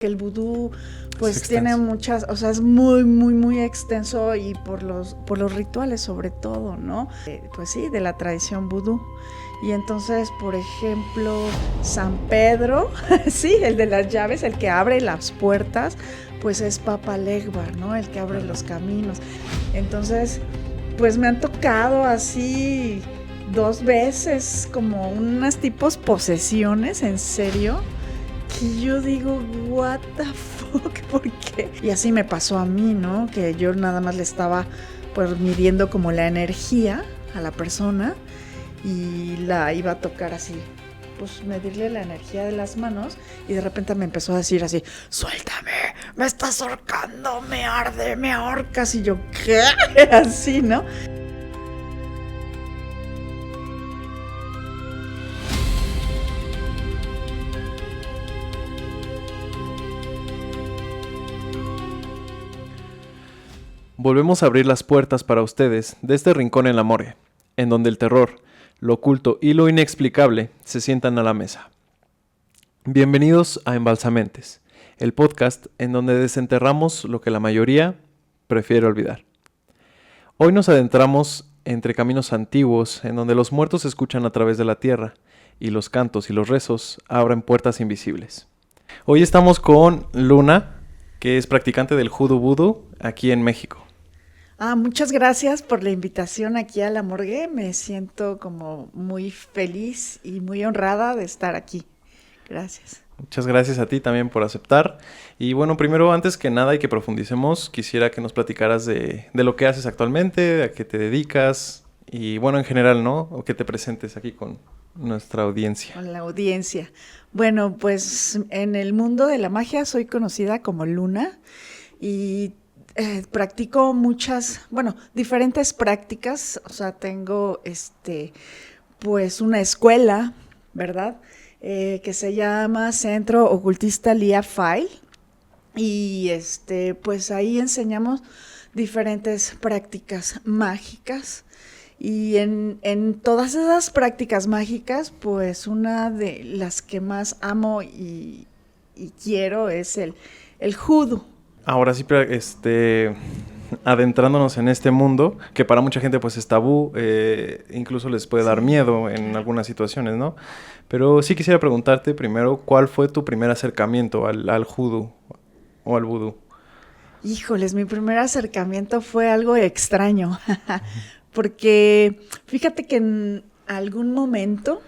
que el vudú pues tiene muchas, o sea, es muy, muy, muy extenso y por los rituales sobre todo, ¿no? Pues sí, de la tradición vudú. Y entonces, por ejemplo, San Pedro, sí, el de las llaves, el que abre las puertas, pues es Papa Legba, ¿no? El que abre los caminos. Entonces, pues me han tocado así 2 veces como unas tipos posesiones, en serio, que yo digo, what the fuck, ¿por qué? Y así me pasó a mí, ¿no? Que yo nada más le estaba pues midiendo como la energía a la persona y la iba a tocar así, pues medirle la energía de las manos y de repente me empezó a decir así, suéltame, me estás ahorcando, me arde, me ahorcas, y yo, ¿qué? Así, ¿no? Volvemos a abrir las puertas para ustedes de este rincón en la morgue, en donde el terror, lo oculto y lo inexplicable se sientan a la mesa. Bienvenidos a Embalsamentes, el podcast en donde desenterramos lo que la mayoría prefiere olvidar. Hoy nos adentramos entre caminos antiguos en donde los muertos se escuchan a través de la tierra y los cantos y los rezos abren puertas invisibles. Hoy estamos con Luna, que es practicante del Hoodoo Voodoo aquí en México. Muchas gracias por la invitación aquí a la morgue. Me siento como muy feliz y muy honrada de estar aquí. Gracias. Muchas gracias a ti también por aceptar. Y bueno, primero, antes que nada y que profundicemos, quisiera que nos platicaras de lo que haces actualmente, a qué te dedicas y bueno, en general, ¿no? O que te presentes aquí con nuestra audiencia. Con la audiencia. Bueno, pues en el mundo de la magia soy conocida como Luna y practico diferentes prácticas. O sea, tengo pues una escuela, ¿verdad? Que se llama Centro Ocultista Lia File. Y pues ahí enseñamos diferentes prácticas mágicas. Y en todas esas prácticas mágicas, pues una de las que más amo y quiero es el hoodoo. Ahora sí, adentrándonos en este mundo, que para mucha gente pues es tabú, incluso les puede dar miedo en algunas situaciones, ¿no? Pero sí quisiera preguntarte primero, ¿cuál fue tu primer acercamiento al hoodoo o al vudú? Híjoles, mi primer acercamiento fue algo extraño, porque fíjate que en algún momento,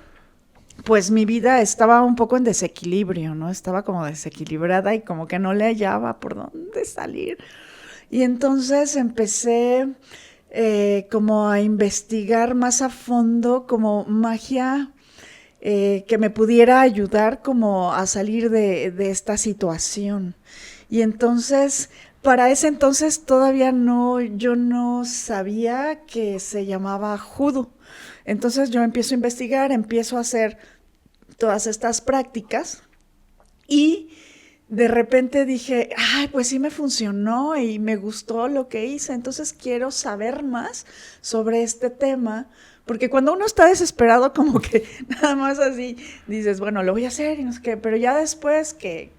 pues mi vida estaba un poco en desequilibrio, ¿no? Estaba como desequilibrada y como que no le hallaba por dónde salir. Y entonces empecé como a investigar más a fondo como magia que me pudiera ayudar como a salir de esta situación. Y entonces, para ese entonces todavía yo no sabía que se llamaba hoodoo. Entonces yo empiezo a investigar, empiezo a hacer todas estas prácticas y de repente dije, pues sí me funcionó y me gustó lo que hice, entonces quiero saber más sobre este tema, porque cuando uno está desesperado como que nada más así dices, bueno, lo voy a hacer y no sé qué, pero ya después que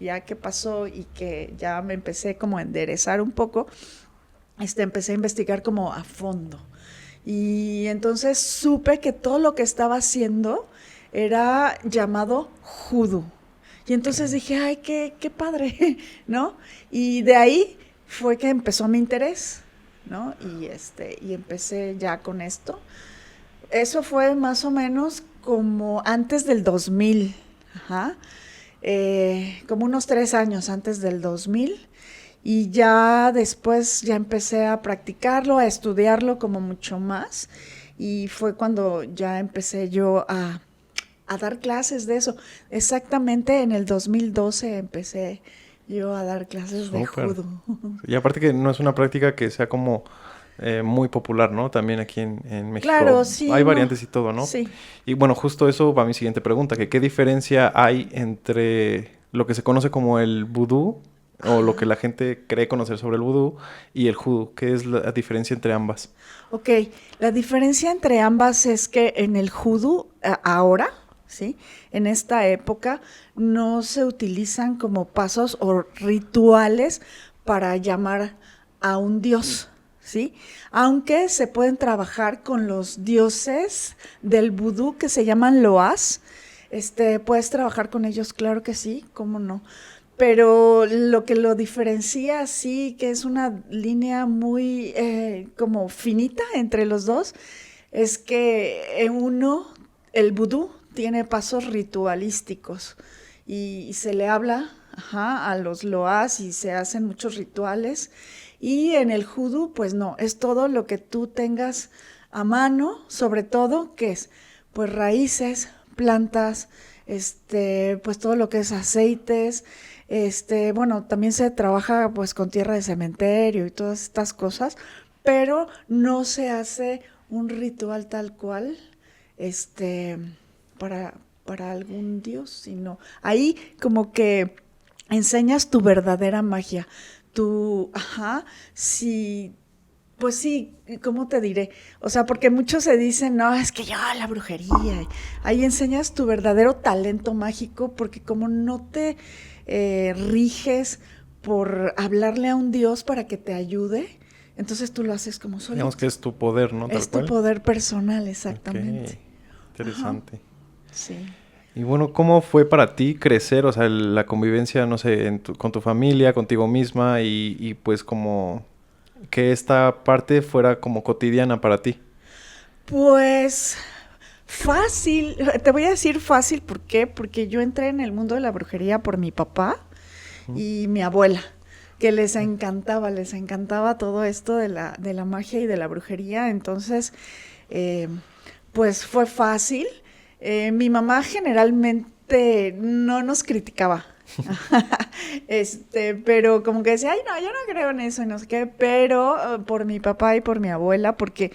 pasó y que ya me empecé como a enderezar un poco, empecé a investigar como a fondo. Y entonces supe que todo lo que estaba haciendo era llamado hoodoo. Y entonces dije, qué padre, ¿no? Y de ahí fue que empezó mi interés, ¿no? Y empecé ya con esto. Eso fue más o menos como antes del 2000, como unos 3 años antes del 2000. Y ya después ya empecé a practicarlo, a estudiarlo como mucho más. Y fue cuando ya empecé yo a dar clases de eso. Exactamente en el 2012 empecé yo a dar clases de hoodoo. Y aparte que no es una práctica que sea como muy popular, ¿no? También aquí en México. Claro, sí. Hay variantes y todo, ¿no? Sí. Y bueno, justo eso va a mi siguiente pregunta, que ¿qué diferencia hay entre lo que se conoce como el vudú o lo que la gente cree conocer sobre el vudú y el hoodoo? ¿Qué es la diferencia entre ambas? Ok, la diferencia entre ambas es que en el hoodoo ahora ¿sí? En esta época no se utilizan como pasos o rituales para llamar a un dios, ¿sí? Aunque se pueden trabajar con los dioses del vudú que se llaman loas, puedes trabajar con ellos, claro que sí, cómo no. Pero lo que lo diferencia, sí, que es una línea muy como finita entre los dos, es que uno, el vudú, tiene pasos ritualísticos y se le habla, ajá, a los loas y se hacen muchos rituales. Y en el judú, pues no, es todo lo que tú tengas a mano, sobre todo, que es, pues raíces, plantas, pues todo lo que es aceites, bueno, también se trabaja pues con tierra de cementerio y todas estas cosas, pero no se hace un ritual tal cual, para, para algún dios, sino ahí como que enseñas tu verdadera magia, ajá, si, pues sí, ¿cómo te diré? O sea, porque muchos se dicen, no, es que yo la brujería, ahí enseñas tu verdadero talento mágico, porque como no te riges por hablarle a un dios para que te ayude, entonces tú lo haces como solito. Digamos que es tu poder, ¿no? Tal Es cual. tu poder personal, exactamente. Ok, interesante. Ajá, sí. Y bueno, ¿cómo fue para ti crecer? O sea, la convivencia, no sé, con tu familia, contigo misma y pues como que esta parte fuera como cotidiana para ti. Pues fácil, te voy a decir fácil, ¿por qué? Porque yo entré en el mundo de la brujería por mi papá y mi abuela, que les encantaba todo esto de la magia y de la brujería, entonces, pues fue fácil. Mi mamá generalmente no nos criticaba. Pero como que decía, ay no, yo no creo en eso y no sé qué, pero por mi papá y por mi abuela, porque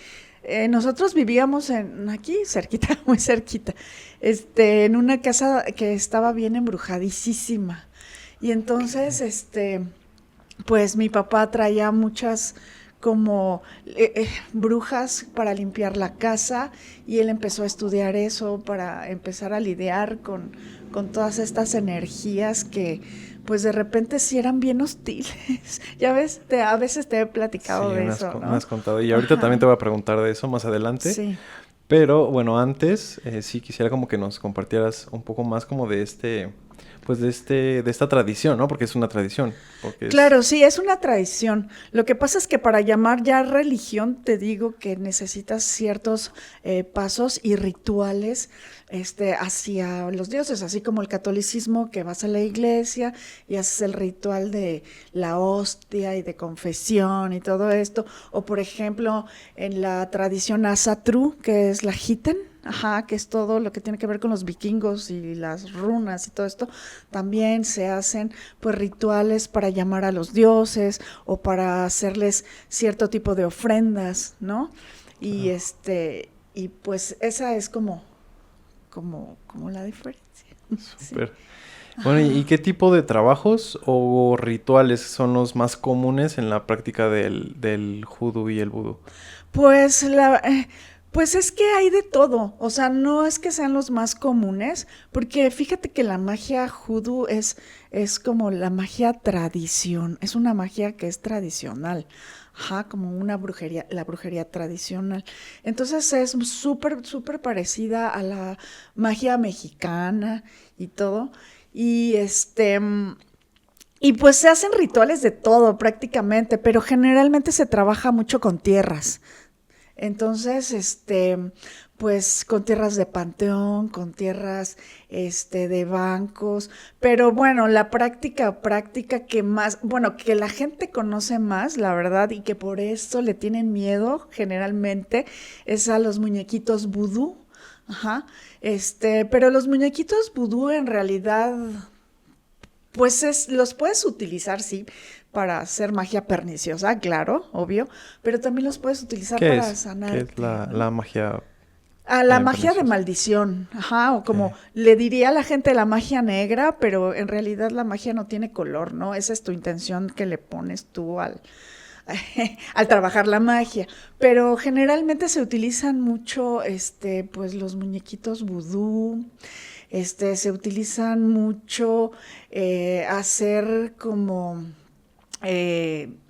nosotros vivíamos aquí cerquita, muy cerquita, en una casa que estaba bien embrujadísima. Y entonces, pues mi papá traía muchas como brujas para limpiar la casa y él empezó a estudiar eso para empezar a lidiar con todas estas energías que pues de repente sí eran bien hostiles. Ya ves, a veces te he platicado de eso, ¿no? Me has contado. Y ahorita también te voy a preguntar de eso más adelante. Sí. Pero bueno, antes sí quisiera como que nos compartieras un poco más como de pues de esta tradición, ¿no? Porque es una tradición. Claro, sí, es una tradición. Lo que pasa es que para llamar ya religión, te digo que necesitas ciertos pasos y rituales hacia los dioses, así como el catolicismo, que vas a la iglesia y haces el ritual de la hostia y de confesión y todo esto. O por ejemplo, en la tradición Asatru, que es la giten, ajá, que es todo lo que tiene que ver con los vikingos y las runas y todo esto, también se hacen pues rituales para llamar a los dioses o para hacerles cierto tipo de ofrendas, ¿no? Y y pues esa es como la diferencia. Súper. Sí. Bueno, ¿y qué tipo de trabajos o rituales son los más comunes en la práctica del judú y el vudú? Pues pues es que hay de todo, o sea, no es que sean los más comunes, porque fíjate que la magia judú es como la magia tradición, es una magia que es tradicional, ajá, como una brujería, la brujería tradicional. Entonces es súper parecida a la magia mexicana y todo, y y pues se hacen rituales de todo prácticamente, pero generalmente se trabaja mucho con tierras. Entonces, pues con tierras de panteón, con tierras, de bancos, pero bueno, la práctica que más, bueno, que la gente conoce más, la verdad, y que por esto le tienen miedo generalmente, es a los muñequitos vudú, ajá, pero los muñequitos vudú en realidad pues los puedes utilizar, sí, para hacer magia perniciosa, claro, obvio, pero también los puedes utilizar para sanarte. ¿Qué es la magia A la magia de perniciosa? maldición, ajá, o como Ok. le diría a la gente la magia negra, pero en realidad la magia no tiene color, ¿no? Esa es tu intención que le pones tú al trabajar la magia. Pero generalmente se utilizan mucho, pues los muñequitos vudú. Se utilizan mucho hacer como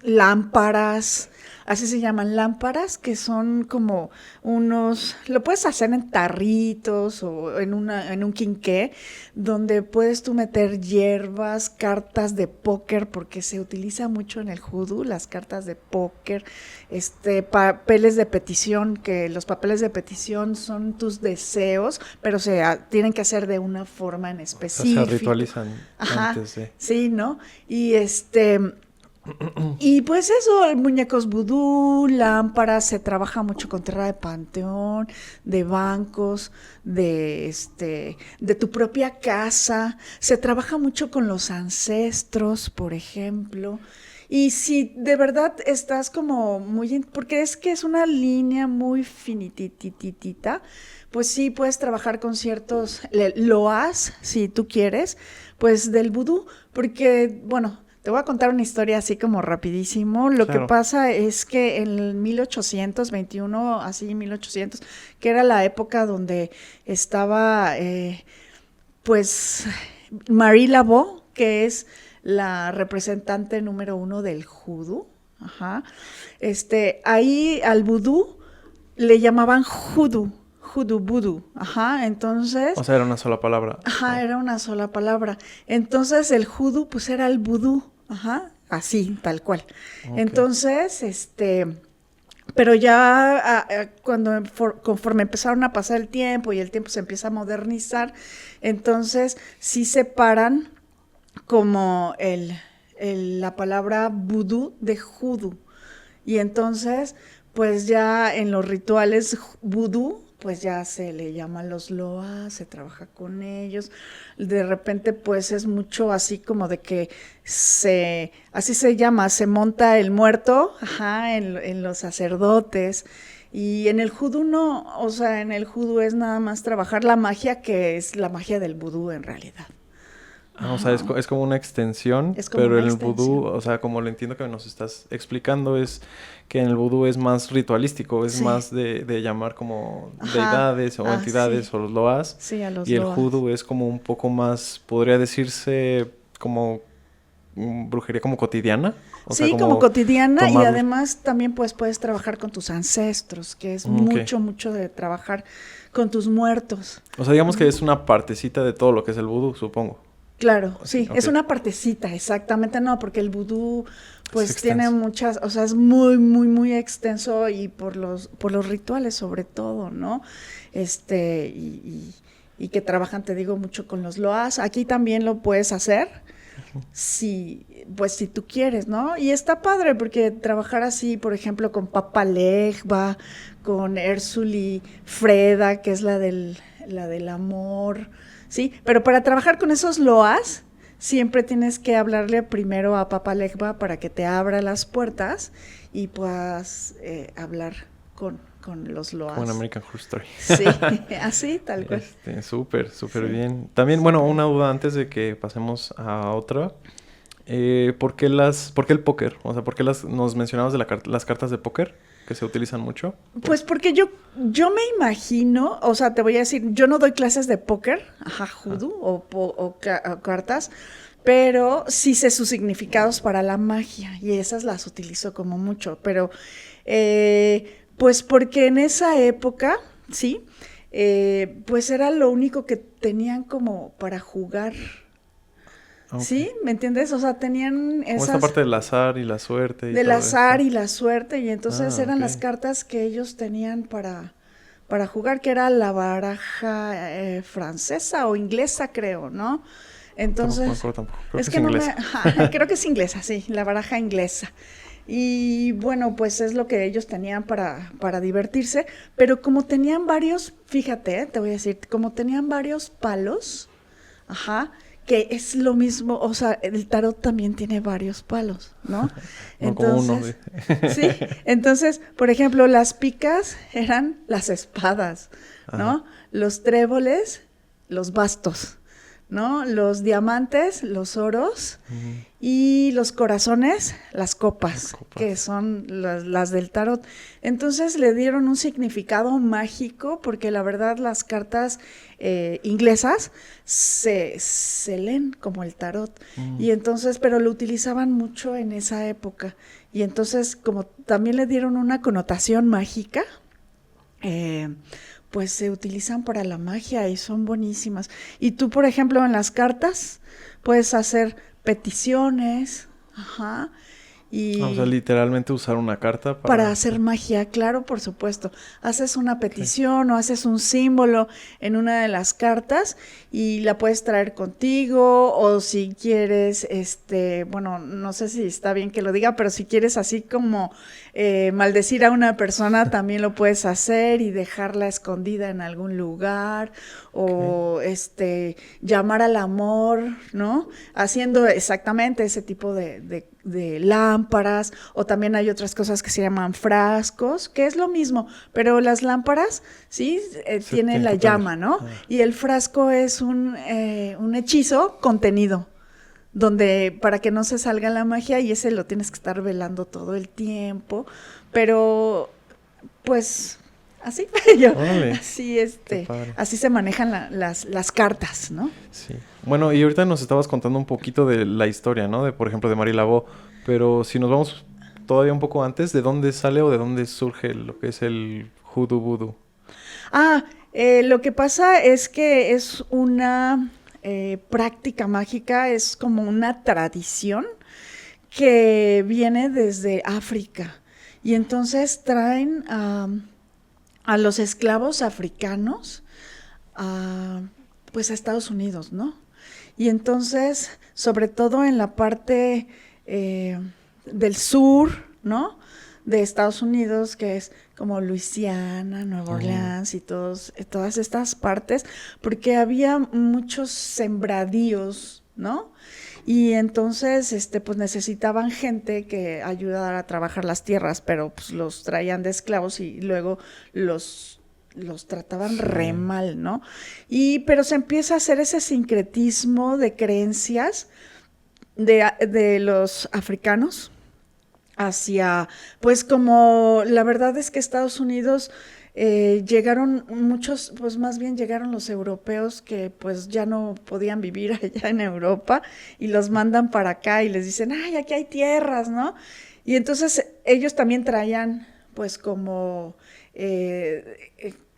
lámparas, así se llaman lámparas, que son como lo puedes hacer en tarritos o en un quinqué, donde puedes tú meter hierbas, cartas de póker, porque se utiliza mucho en el judú, las cartas de póker, papeles de petición, que los papeles de petición son tus deseos, pero tienen que hacer de una forma en específico. Se ritualizan. Ajá, antes de... sí, ¿no? Y pues eso, muñecos vudú, lámparas, se trabaja mucho con tierra de panteón, de bancos, de tu propia casa, se trabaja mucho con los ancestros, por ejemplo. Y si de verdad estás como porque es que es una línea muy finitititita, pues sí puedes trabajar con ciertos loas, si tú quieres, pues del vudú, porque, bueno, te voy a contar una historia así como rapidísimo. Lo que pasa es que en el 1821, así 1800, que era la época donde estaba, pues, Marie Laveau, que es la representante número 1 del judú. Ajá. Ahí al vudú le llamaban judú. Vudú, ajá, entonces... O sea, era una sola palabra. Ajá, era una sola palabra. Entonces, el judú, pues, era el vudú, ajá, así, tal cual. Okay. Entonces, pero ya conforme empezaron a pasar el tiempo y el tiempo se empieza a modernizar, entonces sí separan como la palabra vudú de judú. Y entonces, pues ya en los rituales vudú, pues ya se le llaman los loas, se trabaja con ellos. De repente, pues es mucho así como de que así se llama, se monta el muerto, ajá, en los sacerdotes. Y en el judú no, o sea, en el judú es nada más trabajar la magia, que es la magia del vudú en realidad. Ah, o sea, es como una extensión, pero en el vudú, o sea, como lo entiendo que nos estás explicando, es que en el vudú es más ritualístico, es más de llamar como deidades o entidades o los loas. Sí, a los y el loas. judú es como un poco más, podría decirse, como brujería como cotidiana. O sea, como cotidiana, y además también pues puedes trabajar con tus ancestros, que es mucho de trabajar con tus muertos. O sea, digamos que es una partecita de todo lo que es el vudú, supongo. Claro, sí, es una partecita, exactamente, no, porque el vudú pues tiene muchas, o sea, es muy extenso, y por los rituales sobre todo, ¿no? Y que trabajan, te digo, mucho con los loas. Aquí también lo puedes hacer, si tú quieres, ¿no? Y está padre porque trabajar así, por ejemplo, con Papa Legba, con Érsuli Freda, que es la del amor. Sí, pero para trabajar con esos loas, siempre tienes que hablarle primero a Papa Legba para que te abra las puertas y puedas hablar con los loas. Como en American Horror Story. Sí, así, tal cual. Súper bien. También, bueno, una duda antes de que pasemos a otra. ¿Por qué el póker? O sea, ¿por qué nos mencionabas de las cartas de póker que se utilizan mucho? Pues porque yo me imagino, o sea, te voy a decir, yo no doy clases de póker, judú o cartas, pero sí sé sus significados para la magia, y esas las utilizo como mucho, pero pues porque en esa época, sí, pues era lo único que tenían como para jugar. Okay. ¿Sí? ¿Me entiendes? O sea, tenían esas... Como esta parte del azar y la suerte. Del azar y la suerte, y entonces eran las cartas que ellos tenían para jugar, que era la baraja francesa o inglesa, creo, ¿no? Entonces... Tampoco. Creo que es inglesa, sí, la baraja inglesa. Y bueno, pues es lo que ellos tenían para divertirse, pero como tenían varios, fíjate, te voy a decir, como tenían varios palos, que es lo mismo, o sea, el tarot también tiene varios palos, ¿no? Entonces, sí, entonces, por ejemplo, las picas eran las espadas, ¿no? Los tréboles, los bastos, ¿no? Los diamantes, los oros, y los corazones, las copas, que son las del tarot. Entonces le dieron un significado mágico, porque la verdad las cartas inglesas se leen como el tarot. Y entonces, pero lo utilizaban mucho en esa época. Y entonces, como también le dieron una connotación mágica, pues se utilizan para la magia y son buenísimas. Y tú, por ejemplo, en las cartas puedes hacer peticiones, y O sea, literalmente usar una carta para hacer magia, claro, por supuesto. Haces una petición o haces un símbolo en una de las cartas y la puedes traer contigo, o si quieres, bueno, no sé si está bien que lo diga, pero si quieres así como maldecir a una persona, también lo puedes hacer y dejarla escondida en algún lugar, o llamar al amor, ¿no? Haciendo exactamente ese tipo de lámparas, o también hay otras cosas que se llaman frascos, que es lo mismo, pero las lámparas, ¿sí? Tienen la llama, ¿no? Y el frasco es un hechizo contenido, donde para que no se salga la magia, y ese lo tienes que estar velando todo el tiempo, pero pues así, así, así se manejan las cartas, ¿no? Sí. Bueno, y ahorita nos estabas contando un poquito de la historia, ¿no? De, por ejemplo, de Marie Laveau, pero si nos vamos todavía un poco antes, ¿de dónde sale o de dónde surge lo que es el hoodoo voodoo? Lo que pasa es que es una práctica mágica, es como una tradición que viene desde África, y entonces traen a los esclavos africanos pues a Estados Unidos, ¿no? Y entonces, sobre todo en la parte del sur, ¿no? De Estados Unidos, que es como Luisiana, Nueva Orleans y todas estas partes, porque había muchos sembradíos, ¿no? Y entonces, pues necesitaban gente que ayudara a trabajar las tierras, pero pues los traían de esclavos y luego los trataban re mal, ¿no? Pero se empieza a hacer ese sincretismo de creencias de los africanos hacia, pues como la verdad es que Estados Unidos llegaron muchos, pues más bien llegaron los europeos que pues ya no podían vivir allá en Europa, y los mandan para acá y les dicen, ay, aquí hay tierras, ¿no? Y entonces ellos también traían pues como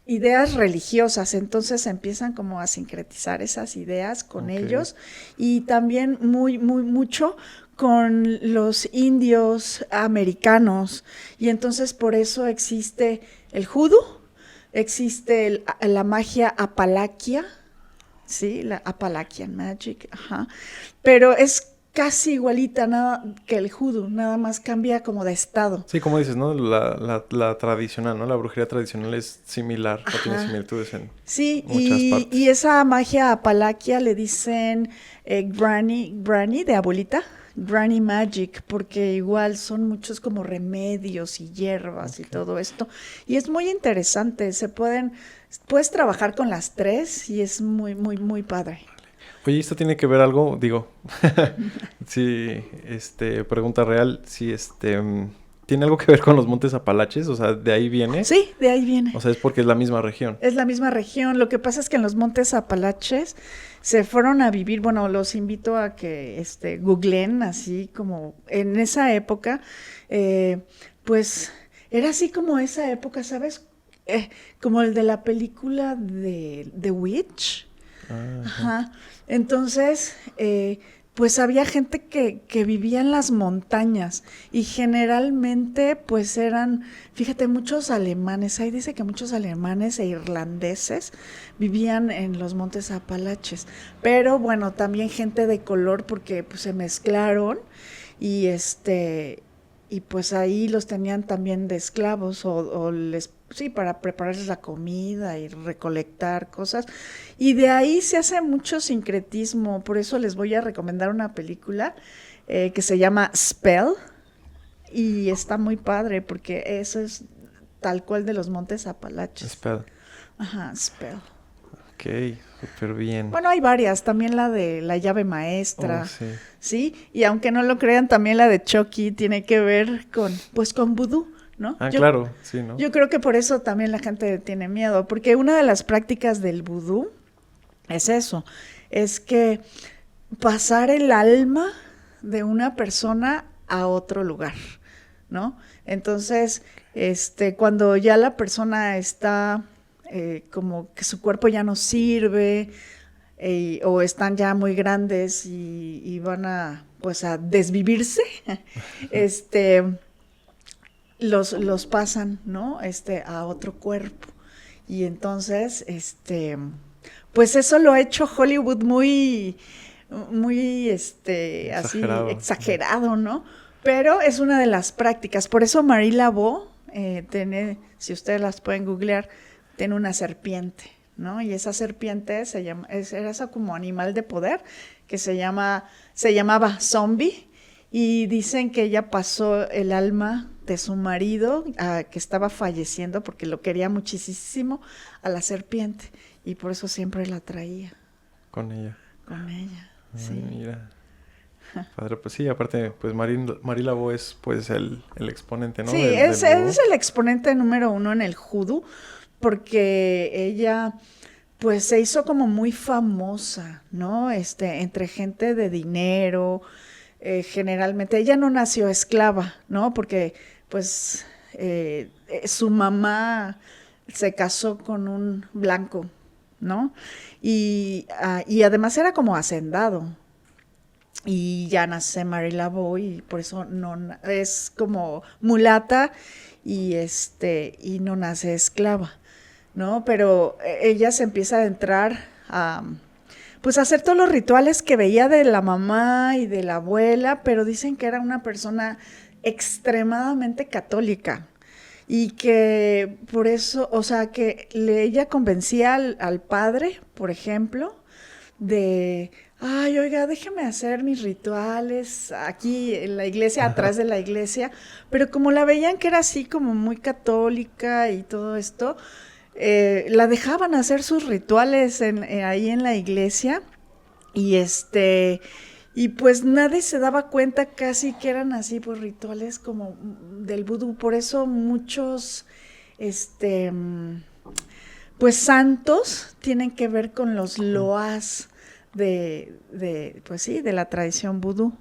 ideas religiosas, entonces empiezan como a sincretizar esas ideas con ellos, y también mucho con los indios americanos, y entonces por eso existe el hoodoo, existe la magia apalaquia, sí, la Appalachian Magic, pero es casi igualita nada que el hoodoo, nada más cambia como de estado. Sí, como dices, ¿no? La tradicional, ¿no? La brujería tradicional es similar, no tiene similitudes en muchas partes. Y esa magia apalaquia le dicen granny de abuelita, Granny Magic, porque igual son muchos como remedios y hierbas y todo esto. Y es muy interesante, puedes trabajar con las tres y es muy, muy, muy padre. Oye, ¿esto tiene que ver algo? Digo, sí, pregunta real, si ¿tiene algo que ver con los Montes Apalaches? O sea, ¿de ahí viene? Sí, de ahí viene. O sea, es porque es la misma región. Es la misma región. Lo que pasa es que en los Montes Apalaches se fueron a vivir, bueno, los invito a que googleen así como en esa época, pues era así como esa época, ¿sabes? Como el de la película de The Witch. Ajá. Entonces, pues había gente que vivía en las montañas, y generalmente pues eran, fíjate, muchos alemanes, ahí dice que muchos alemanes e irlandeses vivían en los Montes Apalaches, pero bueno, también gente de color, porque pues se mezclaron, y y pues ahí los tenían también de esclavos, sí, para prepararles la comida y recolectar cosas. Y de ahí se hace mucho sincretismo, por eso les voy a recomendar una película que se llama Spell, y está muy padre, porque eso es tal cual de los Montes Apalaches. Spell. Ajá, Spell. Ok, súper bien. Bueno, hay varias, también la de la llave maestra, Oh, sí. ¿sí? Y aunque no lo crean, también la de Chucky tiene que ver con, pues con vudú, ¿no? Ah, claro, sí, ¿no? Yo creo que por eso también la gente tiene miedo, porque una de las prácticas del vudú es eso, es que pasar el alma de una persona a otro lugar, ¿no? Entonces, cuando ya la persona está como que su cuerpo ya no sirve, o están ya muy grandes y van a, pues, a desvivirse, este, los pasan, ¿no? A otro cuerpo. Y entonces, pues eso lo ha hecho Hollywood muy, así Exagerado. exagerado, ¿no? Pero es una de las prácticas. Por eso Marie Laveau tiene, si ustedes las pueden googlear, tiene una serpiente, ¿no? Y esa serpiente era esa como animal de poder que se llamaba zombie. Y dicen que ella pasó el alma de su marido, que estaba falleciendo porque lo quería muchísimo, a la serpiente. Y por eso siempre la traía Con ella. con ella. Ay, Sí. mira. Padre, pues sí, aparte, pues Marie Laveau es pues el exponente, ¿no? Sí, Del es vudú. el exponente número uno en el judú, porque ella pues se hizo como muy famosa, ¿no? Entre gente de dinero, generalmente. Ella no nació esclava, ¿no? Porque pues su mamá se casó con un blanco, ¿no? Y además era como hacendado. Y ya nace Marie Laveau y por eso no es como mulata y no nace esclava, ¿no? Pero ella se empieza a entrar a pues a hacer todos los rituales que veía de la mamá y de la abuela, pero dicen que era una persona extremadamente católica y que por eso, o sea, que ella convencía al padre, por ejemplo, de, ay, oiga, déjeme hacer mis rituales aquí en la iglesia, atrás de la iglesia, pero como la veían que era así como muy católica y todo esto, la dejaban hacer sus rituales ahí en la iglesia y y pues nadie se daba cuenta casi que eran así pues rituales como del vudú, por eso muchos este pues santos tienen que ver con los loas pues sí, de la tradición vudú.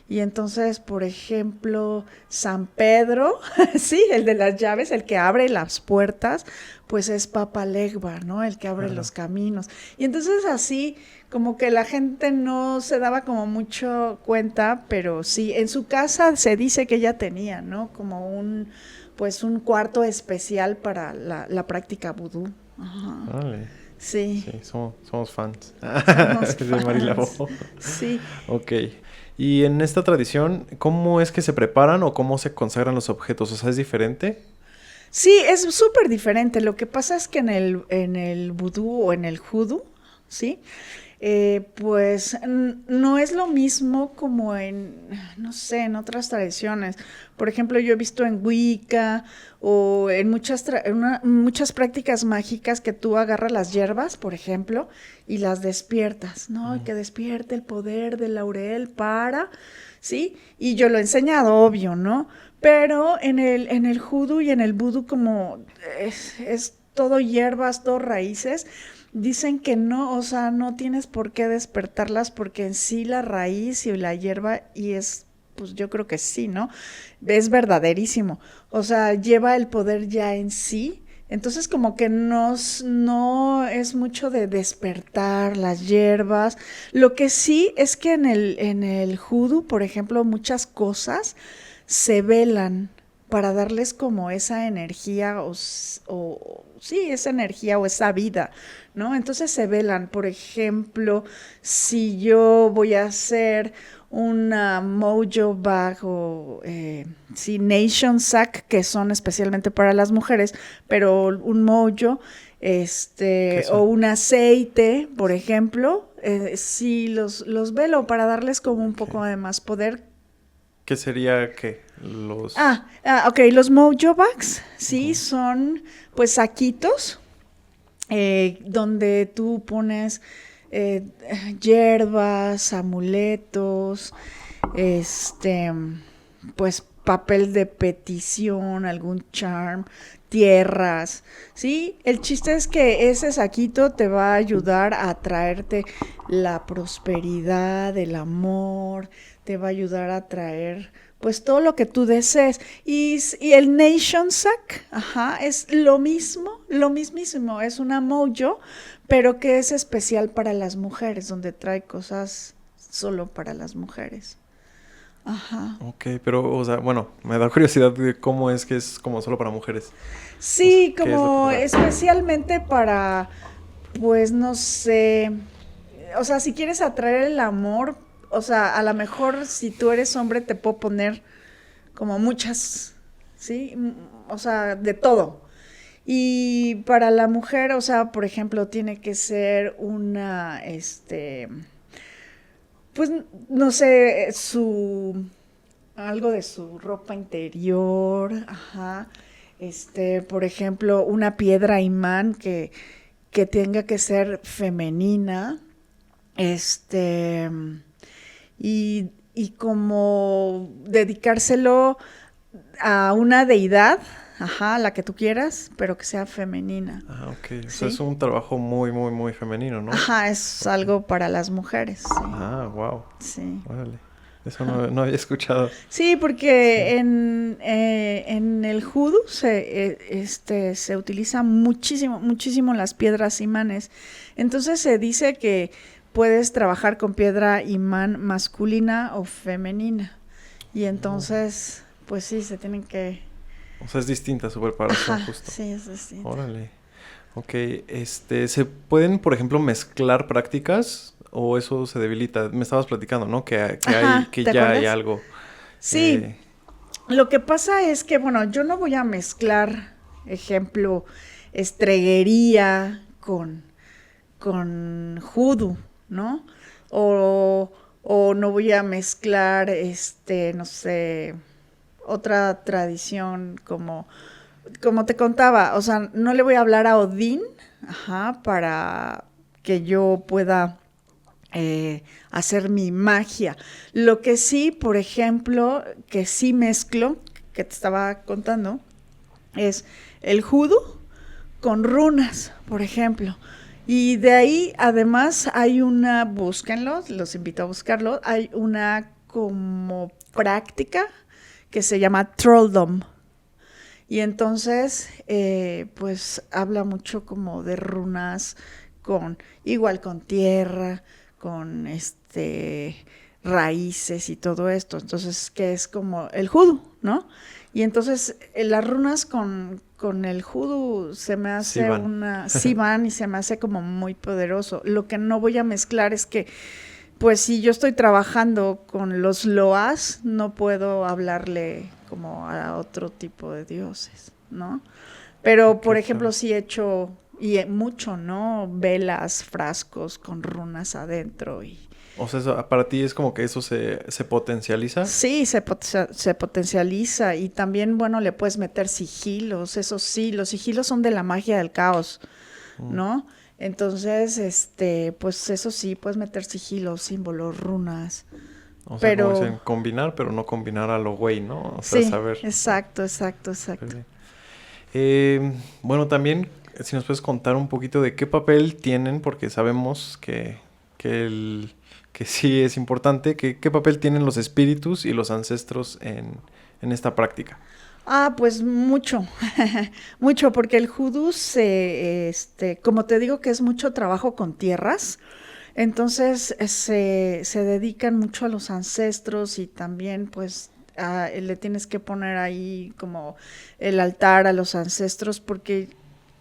Y entonces, por ejemplo, San Pedro, sí, el de las llaves, el que abre las puertas, pues es Papa Legba, ¿no? El que abre los caminos. Y entonces así, como que la gente no se daba como mucho cuenta, pero sí, en su casa se dice que ella tenía, ¿no? Como pues un cuarto especial para la práctica vudú. Ajá. Vale. Sí. Sí, somos fans Somos de Marie fans. Laveau. Sí. Ok. Y en esta tradición, ¿cómo es que se preparan o cómo se consagran los objetos? O sea, ¿es diferente? Sí, es súper diferente. Lo que pasa es que en el vudú o en el judú, ¿sí? Pues no es lo mismo como no sé, en otras tradiciones. Por ejemplo, yo he visto en Wicca o en muchas prácticas mágicas que tú agarras las hierbas, por ejemplo, y las despiertas, ¿no? Que despierte el poder del laurel ¿sí? Y yo lo he enseñado, obvio, ¿no? Pero en el judú y en el vudú como es todo hierbas, todo raíces, dicen que no, o sea, no tienes por qué despertarlas porque en sí la raíz y la hierba, pues yo creo que sí, ¿no? Es verdaderísimo. O sea, lleva el poder ya en sí. Entonces como que no es mucho de despertar las hierbas. Lo que sí es que en el judú, por ejemplo, muchas cosas se velan para darles como esa energía sí, esa energía o esa vida, ¿no? Entonces se velan, por ejemplo, si yo voy a hacer una mojo bag o sí, nation sack, que son especialmente para las mujeres, pero un mojo, ¿Qué o son? un aceite, por ejemplo, sí los velo para darles como un poco Ok. de más poder. ¿Qué sería qué? Los... Ok, los mojo bags, sí, Ujú. son pues saquitos donde tú pones hierbas, amuletos, este, pues papel de petición, algún charm, tierras, ¿sí? El chiste es que ese saquito te va a ayudar a traerte la prosperidad, el amor, te va a ayudar a traer pues todo lo que tú desees. Y el Nation Sack, ajá, es lo mismo, lo mismísimo, es una mojo, pero que es especial para las mujeres, donde trae cosas solo para las mujeres. Ajá. Ok, pero, o sea, bueno, me da curiosidad de cómo es que es como solo para mujeres. O sea, Sí, ¿qué es lo que como trae? especialmente para, pues no sé, o sea, si quieres atraer el amor, o sea, a lo mejor si tú eres hombre te puedo poner como muchas, ¿sí? O sea, de todo. Y para la mujer, o sea, por ejemplo, tiene que ser una, pues no sé, algo de su ropa interior, ajá. Por ejemplo, una piedra imán que tenga que ser femenina, este, y como dedicárselo a una deidad, ajá, la que tú quieras, pero que sea femenina, Ah, ok. O sea, es ¿sí? un trabajo muy, muy, muy femenino, ¿no? Ajá, es Ok. algo para las mujeres, Ah, wow. sí. Órale. Eso no había escuchado. Sí, Sí. porque en el judo se utiliza muchísimo, muchísimo las piedras imanes. Entonces se dice que puedes trabajar con piedra imán masculina o femenina. Y Oh. entonces, pues sí, se tienen que... O sea, es distinta su preparación, Ajá, justo. sí, es distinto. Órale. Ok, ¿se pueden, por ejemplo, mezclar prácticas o eso se debilita? Me estabas platicando, ¿no? Ajá, Que ¿te ya hay acuerdas? algo. Sí, eh, lo que pasa es que, bueno, yo no voy a mezclar, ejemplo, estreguería con hoodoo, ¿no? O no voy a mezclar, no sé, otra tradición como te contaba, o sea, no le voy a hablar a Odín, ajá, para que yo pueda hacer mi magia. Lo que sí, por ejemplo, que sí mezclo, que te estaba contando, es el hoodoo con runas, por ejemplo. Y de ahí, además, hay una, búsquenlo, los invito a buscarlo, hay una como práctica que se llama Trolldom. Y entonces, pues habla mucho como de runas, igual con tierra, con raíces y todo esto. Entonces, que es como el hoodoo, ¿no? Y entonces las runas con el hoodoo se me sí hace van. sí van y se me hace como muy poderoso. Lo que no voy a mezclar es que, pues si yo estoy trabajando con los loas, no puedo hablarle como a otro tipo de dioses, ¿no? Pero, Ok, por ejemplo, claro. sí he hecho, y mucho, ¿no? Velas, frascos con runas adentro y... O sea, para ti es como que eso se potencializa. Sí, se potencializa y también, bueno, le puedes meter sigilos, eso sí, los sigilos son de la magia del caos, Mm. ¿no? Entonces, pues eso sí, puedes meter sigilos, símbolos, runas, O sea, como pero dicen, combinar, pero no combinar a lo güey, ¿no? O sea, sí, saber. exacto, exacto, Súper exacto. bien. Bueno, también, si nos puedes contar un poquito de qué papel tienen, porque sabemos que, que sí es importante, qué papel tienen los espíritus y los ancestros en esta práctica. Ah, pues mucho, mucho, porque el judú como te digo que es mucho trabajo con tierras, entonces se dedican mucho a los ancestros y también pues le tienes que poner ahí como el altar a los ancestros porque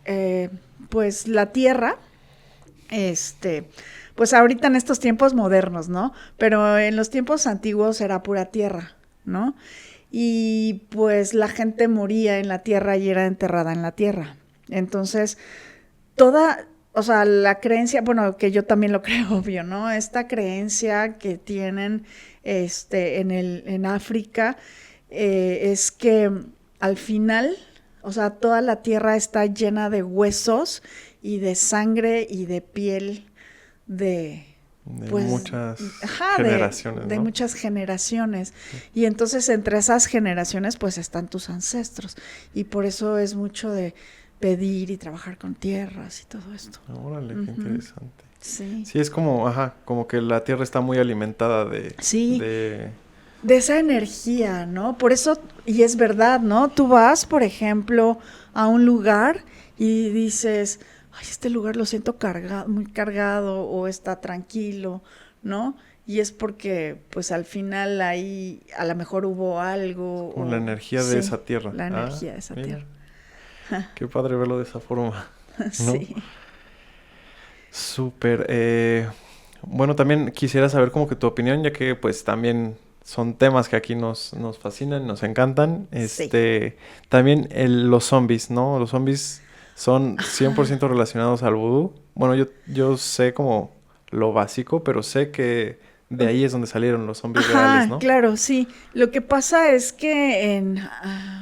eh, pues la tierra, pues ahorita en estos tiempos modernos, ¿no? Pero en los tiempos antiguos era pura tierra, ¿no? Y pues la gente moría en la tierra y era enterrada en la tierra. Entonces, o sea, la creencia, bueno, que yo también lo creo, obvio, ¿no? Esta creencia que tienen en África es que al final, o sea, toda la tierra está llena de huesos y de sangre y de piel de pues, muchas generaciones, de ¿no? muchas generaciones. Y entonces entre esas generaciones pues están tus ancestros. Y por eso es mucho de pedir y trabajar con tierras y todo esto. Órale, qué interesante. Sí. Sí, es como, como que la tierra está muy alimentada Sí. de... De esa energía, ¿no? Por eso, y es verdad, ¿no? Tú vas, por ejemplo, a un lugar y dices, ay, este lugar lo siento cargado, muy cargado, o está tranquilo, ¿no? Y es porque, pues al final ahí a lo mejor hubo algo, Como la energía de sí, esa tierra. la energía de esa mira, tierra. qué padre verlo de esa forma, ¿no? Sí. Súper. Bueno, también quisiera saber como que tu opinión, ya que pues también son temas que aquí nos fascinan, nos encantan. Sí. También los zombies, ¿no? Los zombies son 100% relacionados al vudú. Bueno, yo sé como lo básico, pero sé que de ahí es donde salieron los zombies reales, ¿no? Claro, sí. Lo que pasa es que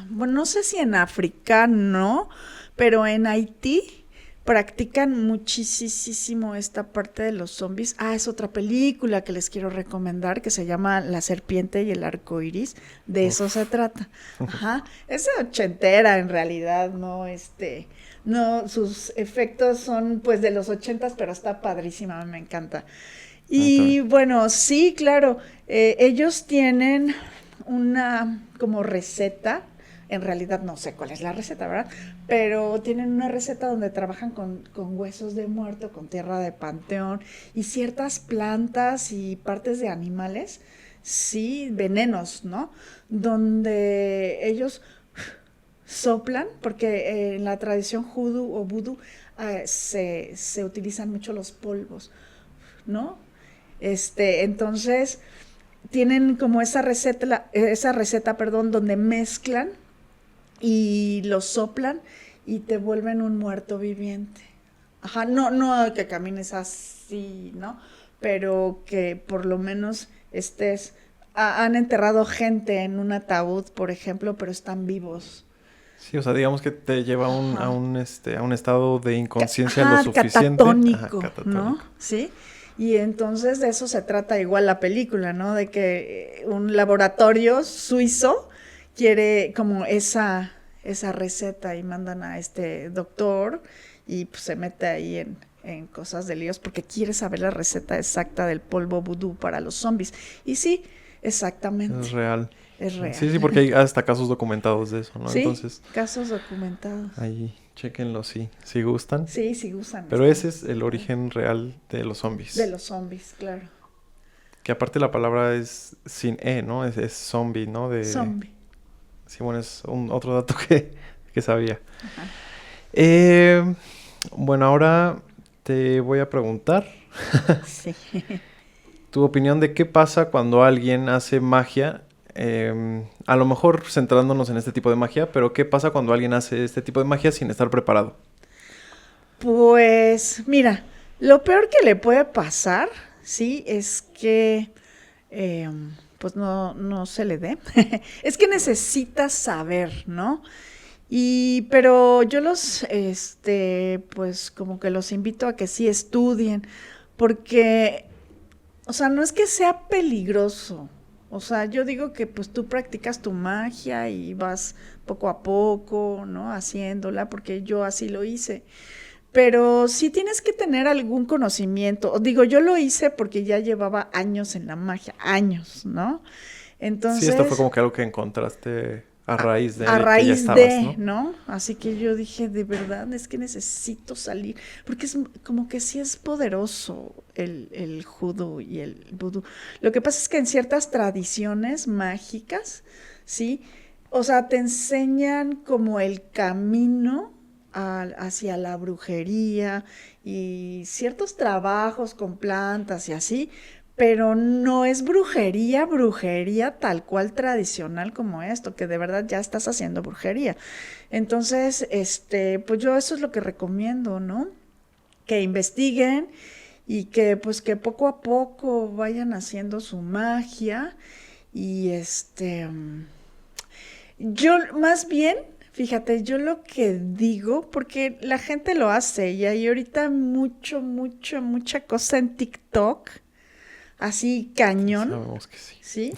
bueno, no sé si en África, no, pero en Haití practican muchísimo esta parte de los zombies. Es otra película que les quiero recomendar que se llama La serpiente y el arco iris. De eso se trata. Ajá. Es ochentera en realidad, ¿no? No, sus efectos son pues de los 80s, pero está padrísima, me encanta. Y bueno, sí, claro, ellos tienen una como receta, en realidad no sé cuál es la receta, ¿verdad? Pero tienen una receta donde trabajan con huesos de muerto, con tierra de panteón y ciertas plantas y partes de animales, sí, venenos, ¿no? Donde ellos soplan, porque en la tradición judú o vudú se utilizan mucho los polvos, ¿no? Entonces tienen como esa receta, perdón, donde mezclan y lo soplan y te vuelven un muerto viviente. Ajá, no que camines así, ¿no? Pero que por lo menos han enterrado gente en un ataúd, por ejemplo, pero están vivos. Sí, o sea, digamos que te lleva a un estado de inconsciencia lo Ajá, suficiente. Ajá, catatónico, ¿no? catatónico. Sí. Y entonces de eso se trata igual la película, ¿no? De que un laboratorio suizo quiere como esa receta y mandan a este doctor y pues se mete ahí en cosas de líos porque quiere saber la receta exacta del polvo vudú para los zombies. Y sí, exactamente. Es real. Es real. Sí, porque hay hasta casos documentados de eso, ¿no? Sí, Entonces, casos documentados. ahí, chéquenlo si gustan. Sí, sí usan. Pero ese es el origen real de los zombies. De los zombies, claro. Que aparte la palabra es sin E, ¿no? Es zombie, ¿no? Zombie. Sí, bueno, es otro dato que sabía. Ajá. Bueno, ahora te voy a preguntar Sí. tu opinión de qué pasa cuando alguien hace magia. A lo mejor centrándonos en este tipo de magia, pero ¿qué pasa cuando alguien hace este tipo de magia sin estar preparado? Pues mira, lo peor que le puede pasar, sí, es que pues no se le dé. Es que necesitas saber, ¿no? Pero yo pues como que los invito a que sí estudien, porque, o sea, no es que sea peligroso. O sea, yo digo que pues tú practicas tu magia y vas poco a poco, ¿no? Haciéndola, porque yo así lo hice. Pero sí tienes que tener algún conocimiento. Digo, yo lo hice porque ya llevaba años en la magia, años, ¿no? Sí, esto fue Entonces, como que algo que encontraste a raíz de a que ya raíz estabas, ¿no? Así que yo dije, de verdad, es que necesito salir, porque es como que sí es poderoso el judú y el vudú. Lo que pasa es que en ciertas tradiciones mágicas, ¿sí? O sea, te enseñan como el camino hacia la brujería y ciertos trabajos con plantas y así, pero no es brujería tal cual tradicional como esto, que de verdad ya estás haciendo brujería. Entonces, pues yo eso es lo que recomiendo, ¿no? Que investiguen y que pues que poco a poco vayan haciendo su magia y yo más bien, Fíjate, yo lo que digo, porque la gente lo hace y hay ahorita mucha cosa en TikTok, así Sí, cañón, sabemos que sí. ¿sí?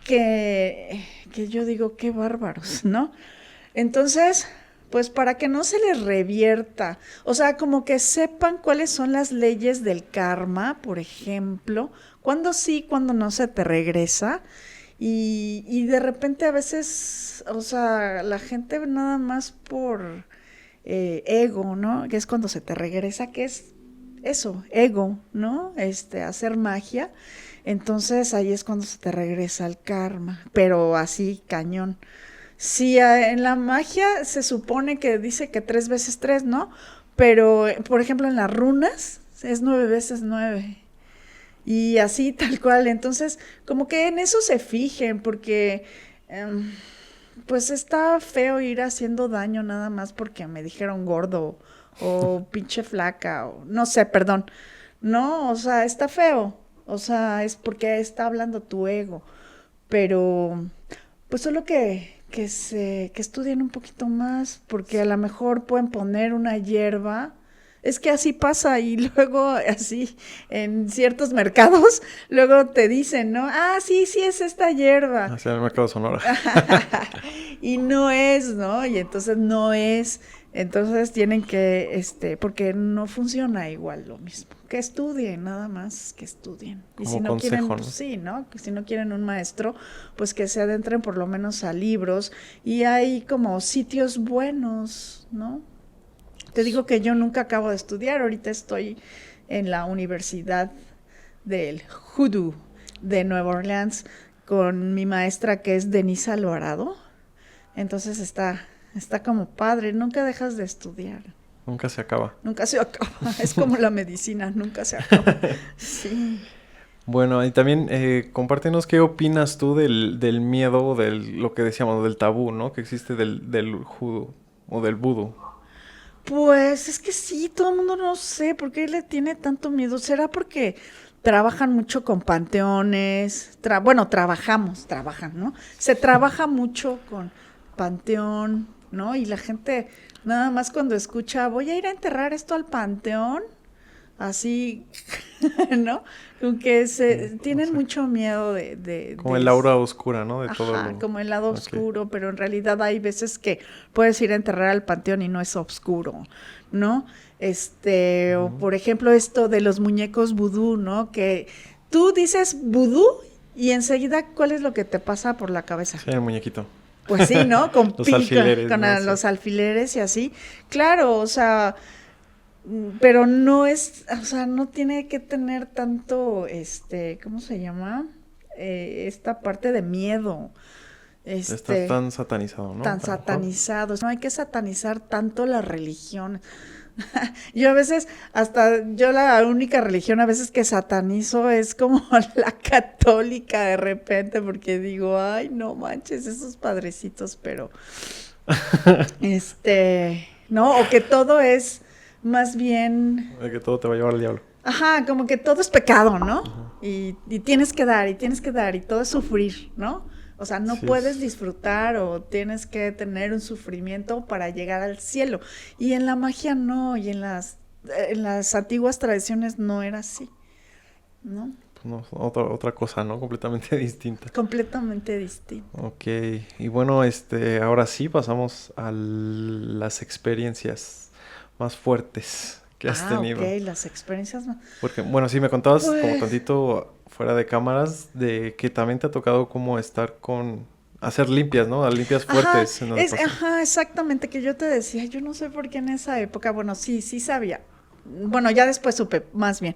Que yo digo, qué bárbaros, ¿no? Entonces, pues para que no se les revierta, o sea, como que sepan cuáles son las leyes del karma, por ejemplo, cuando sí, cuando no se te regresa. Y de repente a veces, o sea, la gente nada más por ego, ¿no? Que es cuando se te regresa, que es eso, ego, ¿no? Hacer magia. Entonces ahí es cuando se te regresa el karma, pero así cañón. Sí, en la magia se supone que dice que 3 veces 3, ¿no? Pero, por ejemplo, en las runas es 9 veces 9. Y así, tal cual. Entonces, como que en eso se fijen, porque pues está feo ir haciendo daño nada más porque me dijeron gordo o pinche flaca o no sé, perdón. No, o sea, está feo. O sea, es porque está hablando tu ego. Pero, pues solo que estudien un poquito más, porque a lo mejor pueden poner una hierba. Es que así pasa y luego así en ciertos mercados, luego te dicen, ¿no? Ah, sí, sí es esta hierba. Hacia el mercado Sonora. Y no es, ¿no? Y entonces no es. Entonces tienen que, porque no funciona igual lo mismo. Que estudien, nada más que estudien. Y si Como no quieren, consejo, pues ¿no? sí, ¿no? Que si no quieren un maestro, pues que se adentren por lo menos a libros. Y hay como sitios buenos, ¿no? Te digo que yo nunca acabo de estudiar. Ahorita estoy en la Universidad del Hoodoo de Nueva Orleans con mi maestra que es Denise Alvarado. Entonces está como padre, nunca dejas de estudiar. Nunca se acaba. Nunca se acaba, es como la medicina, nunca se acaba. Sí. Bueno, y también compártenos qué opinas tú del miedo, lo que decíamos, del tabú, ¿no? Que existe del judo o del vudú. Pues es que sí, todo el mundo no sé por qué le tiene tanto miedo. ¿Será porque trabajan mucho con panteones? Bueno, trabajan, ¿no? Se trabaja mucho con panteón, ¿no? Y la gente nada más cuando escucha, voy a ir a enterrar esto al panteón, así, ¿no? Como que Sí, o tienen sea, mucho miedo como el aura oscura, ¿no? De todo ajá, lo... como el lado Ok. oscuro, pero en realidad hay veces que puedes ir a enterrar al panteón y no es oscuro, ¿no? O Ujú. por ejemplo esto de los muñecos vudú, ¿no? Que tú dices vudú y enseguida, ¿cuál es lo que te pasa por la cabeza? Sí, el muñequito. Pues sí, ¿no? Con Los pica, alfileres, con ¿no? Sí. los alfileres y así. Claro, o sea, pero no es, o sea, no tiene que tener tanto, ¿cómo se llama? Esta parte de miedo, Está este, tan satanizado, ¿no? tan A lo mejor. satanizados. No hay que satanizar tanto la religión. Yo a veces, hasta yo la única religión a veces que satanizo es como la católica de repente, porque digo, ay, no manches, esos padrecitos, pero no, o que todo es más bien, De que todo te va a llevar al diablo. ajá, como que todo es pecado, ¿no? Ajá. Y tienes que dar, y tienes que dar, y todo es sufrir, ¿no? O sea, no Sí puedes es... disfrutar o tienes que tener un sufrimiento para llegar al cielo. Y en la magia no, y en las antiguas tradiciones no era así, ¿no? Pues no, otra cosa, ¿no? Completamente distinta. Completamente distinto. Ok, y bueno, ahora sí pasamos a las experiencias más fuertes que has Ah, ok, tenido. las experiencias no. Porque, bueno, sí me contabas como Pues, tantito fuera de cámaras de que también te ha tocado como estar hacer limpias, ¿no? A limpias ajá, fuertes en donde pasa. ajá, exactamente, que yo te decía, yo no sé por qué en esa época, bueno, sí, sí sabía. Bueno, ya después supe, más bien,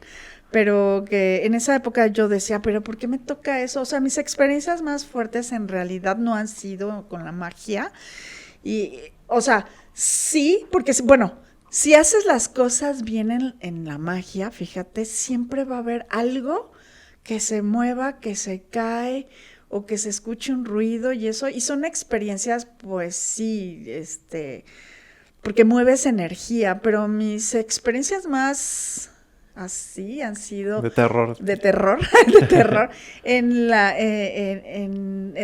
pero que en esa época yo decía, pero ¿por qué me toca eso? O sea, mis experiencias más fuertes en realidad no han sido con la magia. Y, o sea, sí, porque, bueno, si haces las cosas bien en la magia, fíjate, siempre va a haber algo que se mueva, que se cae o que se escuche un ruido y eso. Y son experiencias, pues sí, porque mueves energía, pero mis experiencias más así han sido De terror. de terror, de terror en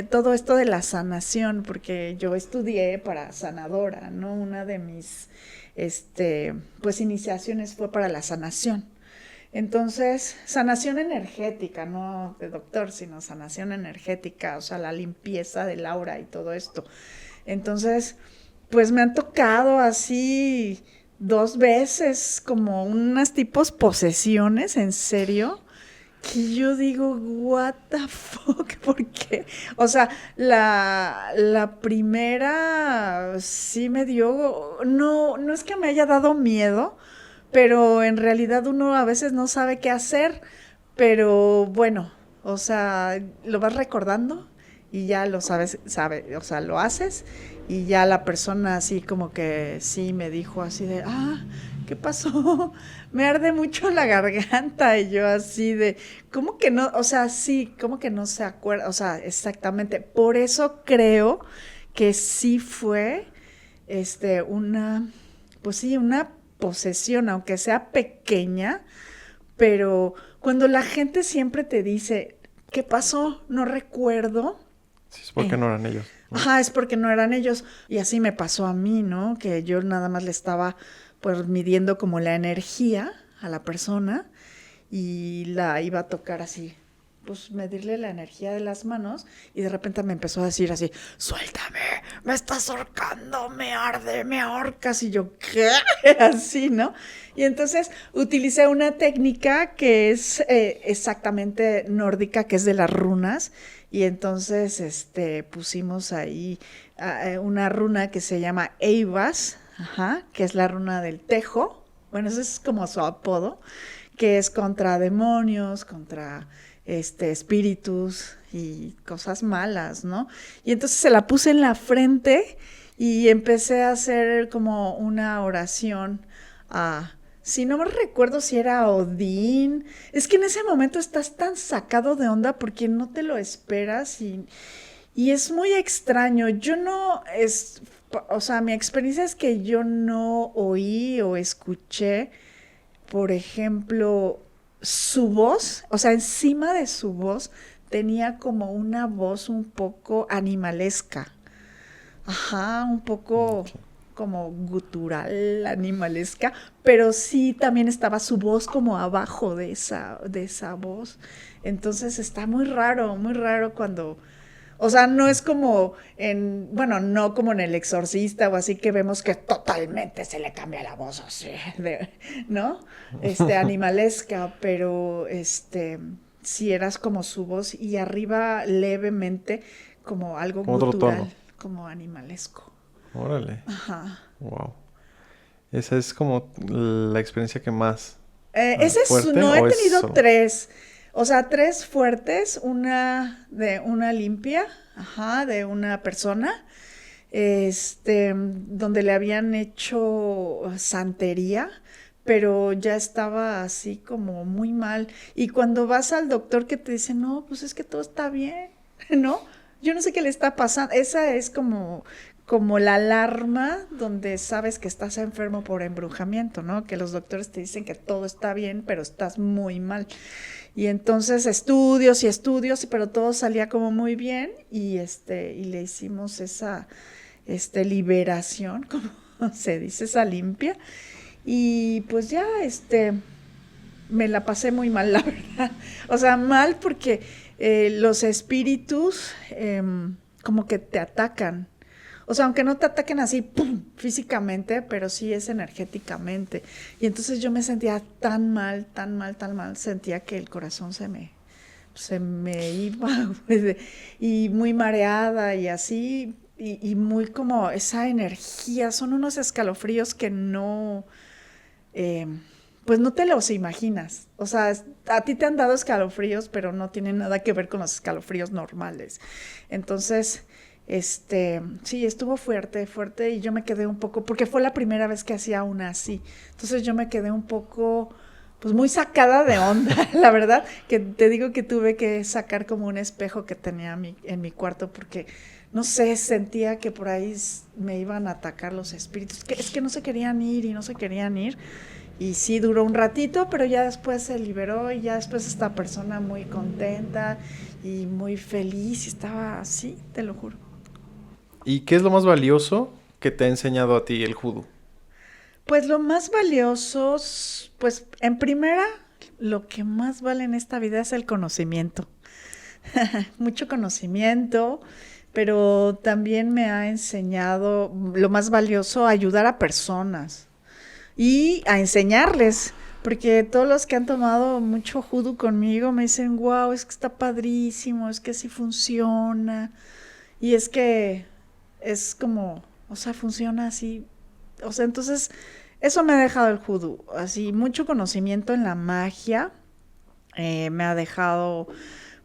todo esto de la sanación, porque yo estudié para sanadora, ¿no? Una de mis pues iniciaciones fue para la sanación. Entonces, sanación energética, no de doctor, sino sanación energética, o sea, la limpieza del aura y todo esto. Entonces, pues me han tocado así 2 veces como unas tipos posesiones, en serio, que yo digo, what the fuck, ¿por qué? O sea, la primera sí me dio, no es que me haya dado miedo, pero en realidad uno a veces no sabe qué hacer, pero bueno, o sea, lo vas recordando y ya lo o sea, lo haces y ya la persona así como que sí me dijo así de, ¿qué pasó? Me arde mucho la garganta y yo así de, ¿cómo que no? O sea, sí, ¿cómo que no se acuerda? O sea, exactamente, por eso creo que sí fue, pues sí, una posesión, aunque sea pequeña, pero cuando la gente siempre te dice, ¿qué pasó? No recuerdo. Sí, es porque no eran ellos, ¿no? Ajá, es porque no eran ellos. Y así me pasó a mí, ¿no? Que yo nada más le estaba pues midiendo como la energía a la persona y la iba a tocar así, pues medirle la energía de las manos y de repente me empezó a decir así, suéltame, me estás ahorcando, me arde, me ahorcas y yo, ¿qué? Así, ¿no? Y entonces utilicé una técnica que es exactamente nórdica, que es de las runas y entonces pusimos ahí una runa que se llama Eivas, ajá, que es la runa del tejo, bueno, ese es como su apodo, que es contra demonios, contra espíritus y cosas malas, ¿no? Y entonces se la puse en la frente y empecé a hacer como una oración a, si no me recuerdo si era Odín, es que en ese momento estás tan sacado de onda porque no te lo esperas y es muy extraño. Yo no, o sea, mi experiencia es que yo no oí o escuché, por ejemplo, su voz, o sea, encima de su voz tenía como una voz un poco animalesca. Ajá, un poco como gutural, animalesca, pero sí también estaba su voz como abajo de esa voz. Entonces está muy raro cuando, o sea, no es como bueno, no como en El Exorcista o así que vemos que totalmente se le cambia la voz así, ¿no? Animalesca, pero sí eras como su voz y arriba levemente como algo Como otro gutural, tono. como animalesco. Órale. Ajá. Wow. Esa es como la experiencia que más fuerte No he o es tenido solo. 3, o sea, 3 fuertes, una de una limpia, ajá, de una persona, donde le habían hecho santería, pero ya estaba así como muy mal. Y cuando vas al doctor que te dice, no, pues es que todo está bien, ¿no? Yo no sé qué le está pasando. Esa es como la alarma donde sabes que estás enfermo por embrujamiento, ¿no? Que los doctores te dicen que todo está bien, pero estás muy mal. Y entonces estudios y estudios, pero todo salía como muy bien y le hicimos esa liberación, como se dice, esa limpia. Y pues ya me la pasé muy mal, la verdad. O sea, mal porque los espíritus como que te atacan. O sea, aunque no te ataquen así ¡pum!, físicamente, pero sí es energéticamente. Y entonces yo me sentía tan mal, tan mal, tan mal. Sentía que el corazón se me iba, pues, y muy mareada y así. Y muy como esa energía. Son unos escalofríos que no, eh, pues no te los imaginas. O sea, a ti te han dado escalofríos, pero no tienen nada que ver con los escalofríos normales. Entonces, sí, estuvo fuerte, fuerte y yo me quedé un poco, porque fue la primera vez que hacía una así. Entonces yo me quedé un poco, pues muy sacada de onda, la verdad, que te digo que tuve que sacar como un espejo que tenía en mi cuarto porque, no sé, sentía que por ahí me iban a atacar los espíritus, que es que no se querían ir y no se querían ir. Y sí duró un ratito, pero ya después se liberó y ya después esta persona muy contenta y muy feliz y estaba así, te lo juro. ¿Y qué es lo más valioso que te ha enseñado a ti el judo? Pues lo más valioso, pues en primera, lo que más vale en esta vida es el conocimiento. Mucho conocimiento, pero también me ha enseñado lo más valioso, ayudar a personas y a enseñarles, porque todos los que han tomado mucho judo conmigo me dicen, wow, es que está padrísimo, es que sí funciona, y es que es como, o sea, funciona así, o sea, entonces eso me ha dejado el judo, así mucho conocimiento en la magia, me ha dejado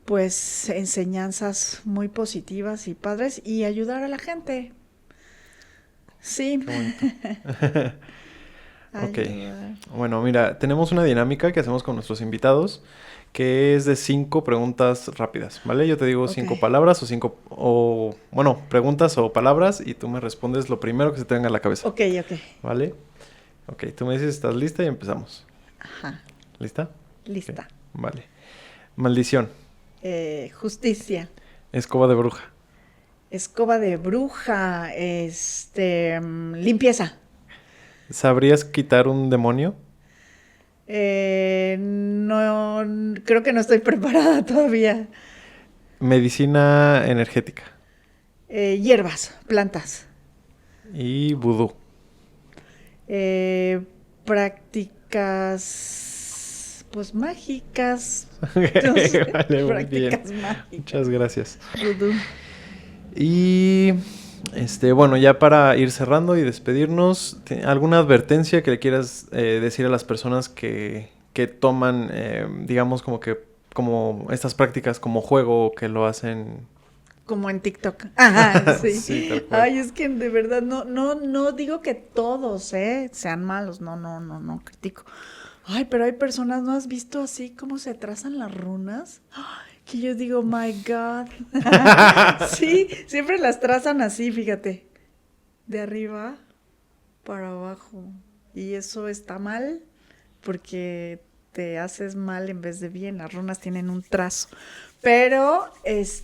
pues enseñanzas muy positivas y padres y ayudar a la gente. Sí, Qué bonito. Ok. ayudar. Bueno, mira, tenemos una dinámica que hacemos con nuestros invitados que es de 5 preguntas rápidas, ¿vale? Yo te digo Ok, 5 palabras bueno, preguntas o palabras y tú me respondes lo primero que se te venga a la cabeza, ok, ok. ¿vale? Ok, tú me dices si estás lista y empezamos. Ajá, ¿Lista? Ok, lista. vale. Maldición. Justicia. Escoba de bruja. Escoba de bruja. Limpieza. ¿Sabrías quitar un demonio? No, creo que no estoy preparada todavía. Medicina energética. Hierbas, plantas. Y vudú. Prácticas, pues mágicas. No sé, Vale, muy bien. prácticas mágicas. Muchas gracias. Vudú. Y bueno, ya para ir cerrando y despedirnos, ¿alguna advertencia que le quieras decir a las personas que toman, digamos, como estas prácticas como juego, que lo hacen? Como en TikTok. Ajá, sí. Sí, tal cual. Ay, es que de verdad no digo que todos, sean malos. No critico. Ay, pero hay personas, ¿no has visto así cómo se trazan las runas? Ay, que yo digo, my God. Sí, siempre las trazan así, fíjate. De arriba para abajo. Y eso está mal porque te haces mal en vez de bien. Las runas tienen un trazo. Pero, Sí,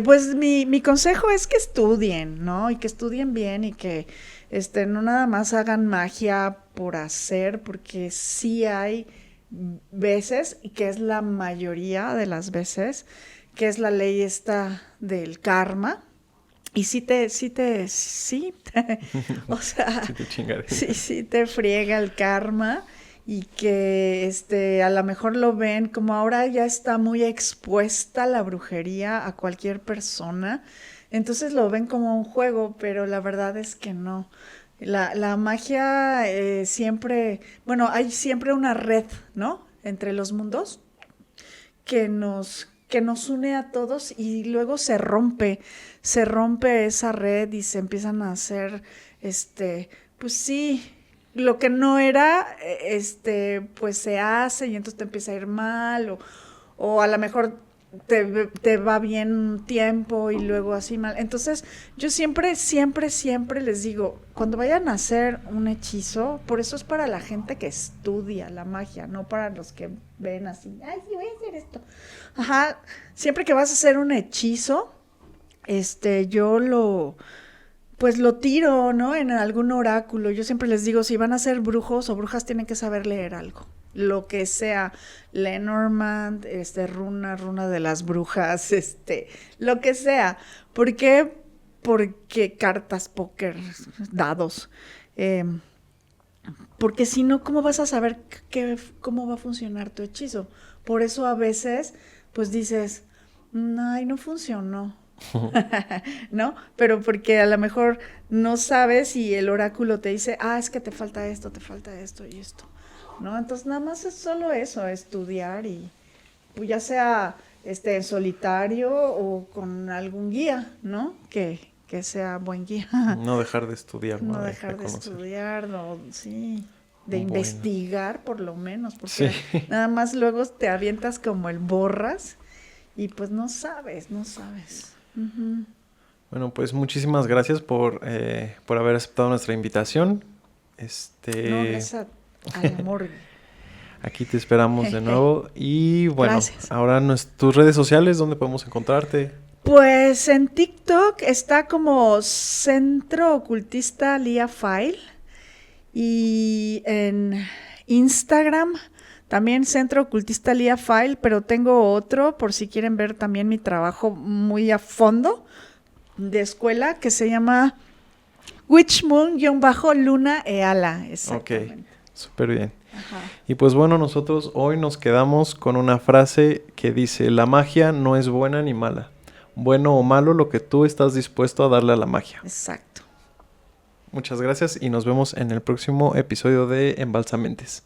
pues mi consejo es que estudien, ¿no? Y que estudien bien y que, no nada más hagan magia por hacer, porque sí hay veces, y que es la mayoría de las veces, que es la ley esta del karma. Y o sea, sí te chingaré. sí te friega el karma y que a lo mejor lo ven como ahora ya está muy expuesta la brujería a cualquier persona, entonces lo ven como un juego, pero la verdad es que no. La magia siempre, bueno, hay siempre una red, ¿no? Entre los mundos que nos une a todos y luego se rompe esa red y se empiezan a hacer, pues sí, lo que no era, pues se hace y entonces te empieza a ir mal o a lo mejor te va bien un tiempo y luego así mal. Entonces, yo siempre les digo, cuando vayan a hacer un hechizo, por eso es para la gente que estudia la magia, no para los que ven así, ay, sí, voy a hacer esto. Ajá, siempre que vas a hacer un hechizo, yo pues lo tiro, ¿no? En algún oráculo. Yo siempre les digo, si van a ser brujos o brujas, tienen que saber leer algo. Lo que sea, Lenormand, runa de las brujas, lo que sea. ¿Por qué? Porque cartas, póker, dados. Porque si no, ¿cómo vas a saber cómo va a funcionar tu hechizo? Por eso a veces, pues dices, ay, no funcionó. ¿No? Pero porque a lo mejor no sabes y el oráculo te dice, es que te falta esto y esto, ¿no? Entonces nada más es solo eso, estudiar y pues ya sea en solitario o con algún guía, ¿no? Que sea buen guía. No dejar de estudiar, No ¿no? dejar de conocer. estudiar, no, sí, de Bueno. investigar por lo menos, Sí. porque nada más luego te avientas como el borras y pues no sabes. Bueno, pues muchísimas gracias por haber aceptado nuestra invitación. No, gracias al amor. Aquí te esperamos de nuevo. Y bueno, Gracias. ahora tus redes sociales, ¿dónde podemos encontrarte? Pues en TikTok está como Centro Ocultista Lía File. Y en Instagram también Centro Ocultista Lía File, pero tengo otro por si quieren ver también mi trabajo muy a fondo de escuela que se llama Witchmoon-Luna Eala. Exactamente. Ok, súper bien. Ajá. Y pues bueno, nosotros hoy nos quedamos con una frase que dice: la magia no es buena ni mala. Bueno o malo lo que tú estás dispuesto a darle a la magia. Exacto. Muchas gracias y nos vemos en el próximo episodio de Embalsamentes.